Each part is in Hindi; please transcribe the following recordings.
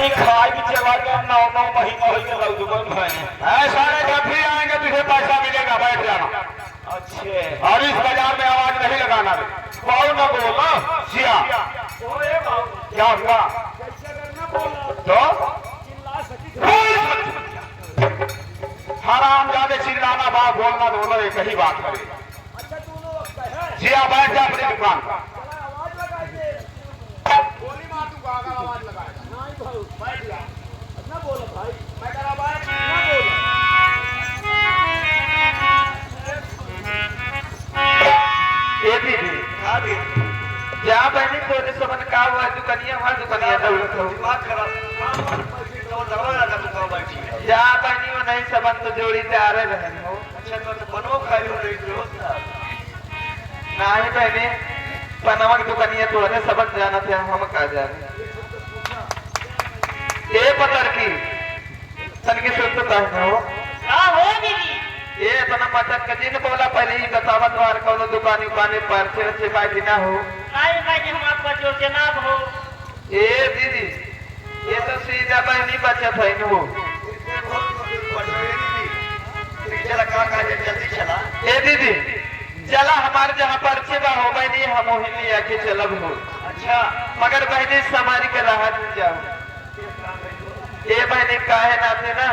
यही खाई भी चला गया 9 महीने हो गए लग दुकान है सारे जब भी आएंगे तुझे पैसा मिलेगा बैठ जाना। अच्छे और इस बाजार में आवाज नहीं लगाना कौन न बोलो सिया क्या हुआ तो हराम ज्यादा चिल्लाना बात बोलना दोनों एक ही बात करे। जिया बैठ जा अपनी दुकान पर जहाँ बहनी थोड़े समन का हुआ दुकानिया वहाँ दुकानिया जहाँ बहनी वो नहीं सबन तो जोड़ी तैयार रहे हो। अच्छा तो बनो खाई हो रही नहीं बहने पनामा की दुकानिया तोड़ने सबन जाना थे हम कहा जा रहे ये पतर की तन के सुन तो कहना हो ये इतना मटक का जिन बोला पहले ही बतावत बार कौन दुकान उकाने पर से बाकी ना हो हम आपका जो जनाब हो। ए दीदी ये तो सीधा बहनी बचत है नो जल्दी चला ए दीदी चला हमारे जहाँ पर्चे बा हो बहनी हम वही आके चलब हो। अच्छा मगर बहनी समारी के राहत जाओ ए बहनी काहे ना थे ना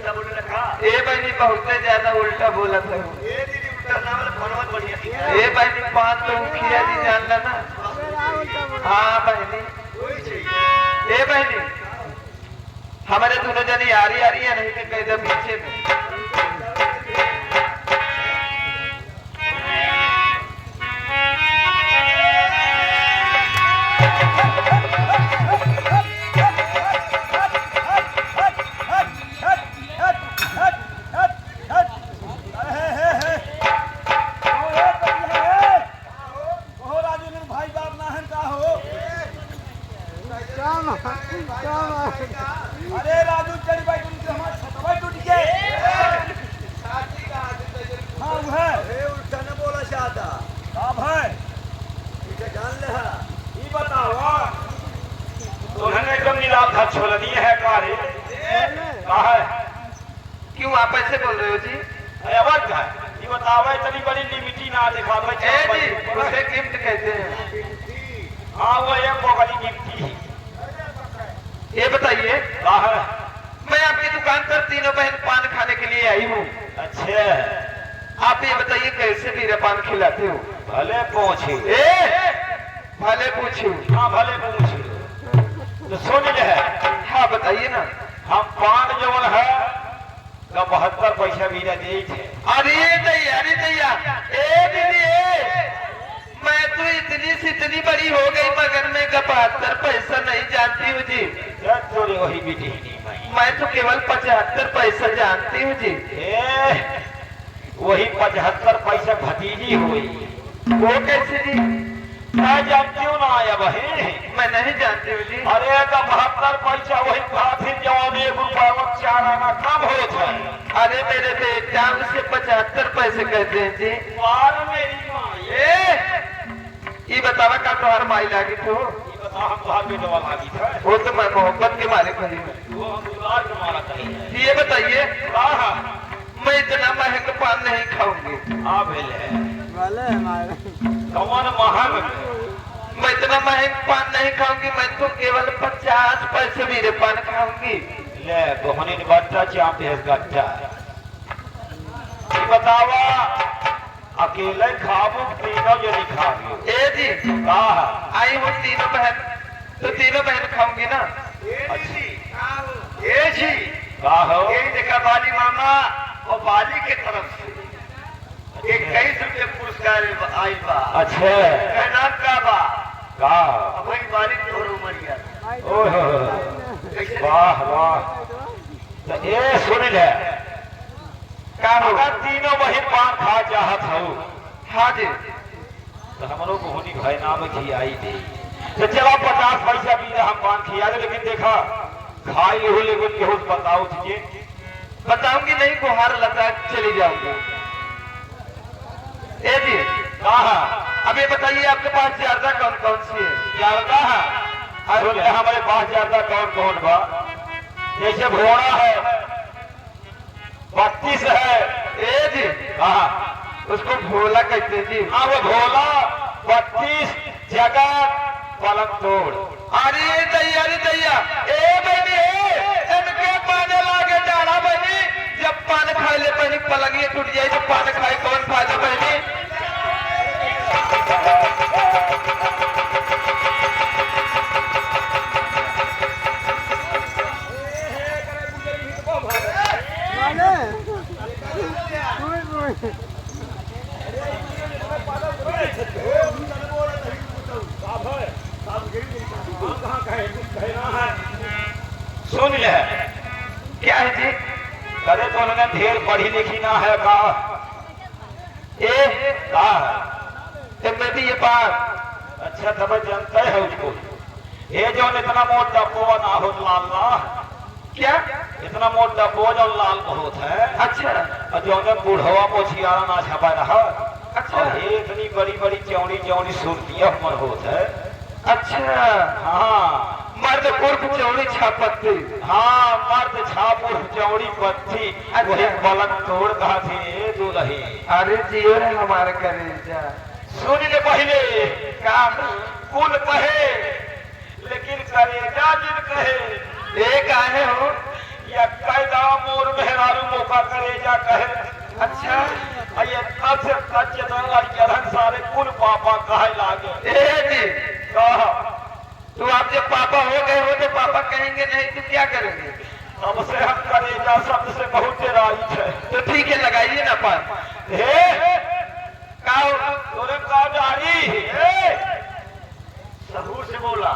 ए बहनी बहुत ज्यादा उल्टा बोला था ए बहनी पाँच तो खिया जी जान ला ना। हाँ बहनी ए बहनी हमारे दोनों जनी आ रही है नहीं तो कहीं पीछे में अरे राजू चल भाई तुमसे हमारा छतवा टूट गया। हाँ वो है उल्टा न बोला चाहता अब है जान ले ये बताओ उन्होंने एकदम नीलाम था छोड़ दिए है कारे कहा है क्यों आप ऐसे बोल रहे हो जी? अवध है ये बताओ इतनी बड़ी लिमिटी ना दिखा उसे गिफ्ट कहते हैं। हाँ वो एक बड़ी गिफ्ट ही ये बताइए मैं आपकी दुकान पर तीनों बहन पान खाने के लिए आई हूँ। अच्छा आप ये बताइए कैसे मेरा पान खिलाते हो? भले पूछे भले पूछू। हाँ भले पूछू तो सुन ले हाँ बताइए ना। हम पान जो है 72 पैसा भी दे अरे दैया ए दीदी मैं तो इतनी बड़ी हो गई मगर मैं 72 पैसा नहीं जानती हूँ जी। वही बेटी मैं तो केवल 75 पैसा जानती हूँ जी। वही 75 पैसा भतीजी हुई वो कैसे जी? मैं जानती हूँ ना आया बहन मैं नहीं जानती हूँ जी। अरे 72 पैसा वही फिर जवान 1 रुपया 4 आना कम हो जाए। अरे मेरे बेटा उसे 75 पैसे कहते हैं जी। मेरी माँ ये बतावा का तुम्हारा माई लागी तो वो तो मैं मोहब्बत के मारे खड़ी ये बताइए मैं इतना महंगा पान नहीं खाऊंगी। मैं इतना महंगा पान नहीं खाऊंगी मैं तो केवल 50 पैसे मेरे पान खाऊंगी। ले बहनी बट्टा चाप बतावा अकेले खाबो तीनों जनी खाओगे। ए जी आई हूँ तीनों बहन तो तीनों बहन खाऊंगी ना। ए जी यही देखा बाली मामा और बाली के तरफ से 21 रुपये पुरस्कार आई बा। अच्छा कहना का बा वही बाली तोड़ उमरिया वाह वाह ये सुन ले अगर तीनों बहन पान खा चाहत हो। हाँ जी तो हमरों को होनी भाई नाम खियाई दे तो चलो 50 पैसा भी हम पान खिया दे। लेकिन देखा खाई हो लेकिन ये बताओ तुझे बताऊंगी नहीं गुहार लगा चली जाऊंगी। ए जी कहा अब ये बताइए आपके पास ज्यादा कौन कौन सी है? ज्यादा अरे हमारे पास ज्यादा कौन कौन बा? जैसे घोड़ा है 32 है। ए जी, हाँ उसको भोला कहते जी। हाँ, वो भोला 32 जगह पलंग तोड़। अरे दैया ए बहनी इनके पाने लागे डाला बहनी, जब पान खाए ले बहनी पलंगिए टूट जाए तो पान खाए कौन फायदा बहनी? सुन ले, क्या है जी? अरे तो उन्होंने ढेर पढ़ी लिखी ना है का? का मैं भी ये बात अच्छा तब जानते है उसको। ये जो इतना मोटा बोझ ना हो लाल, क्या? इतना मोटा बोझ और लाल बहुत है। अच्छा और जो ने बूढ़वा मोछियारा ना छपा रहा। अच्छा और ये इतनी बड़ी बड़ी चौड़ी चौड़ी सुर्तियां हमर होत है। अच्छा, हाँ मर्द उर्फ चौड़ी छापत्ती। हाँ, मर्द छापुर चौड़ी पत्थी वही पलंग तोड़ कहा थे दूल्ही। अरे जियो रे हमारे कलेजा। सुन ले पहले काम कुल कहे लेकिन करेजा जिन कहे। एक आए हो। या कैदा मोर मेहरारू मौका करेजा कहे। अच्छा ये कच कच लड़कियन सारे कुल पापा कहे लागे। ए जी, कह तो आप जब पापा हो गए हो तो पापा कहेंगे नहीं तो क्या करेंगे? तब से हम करेजा शब्द से बहुत डराई है। तो ठीक है, लगाइए ना पान। हे का तोरे का डारी सहूर से बोला।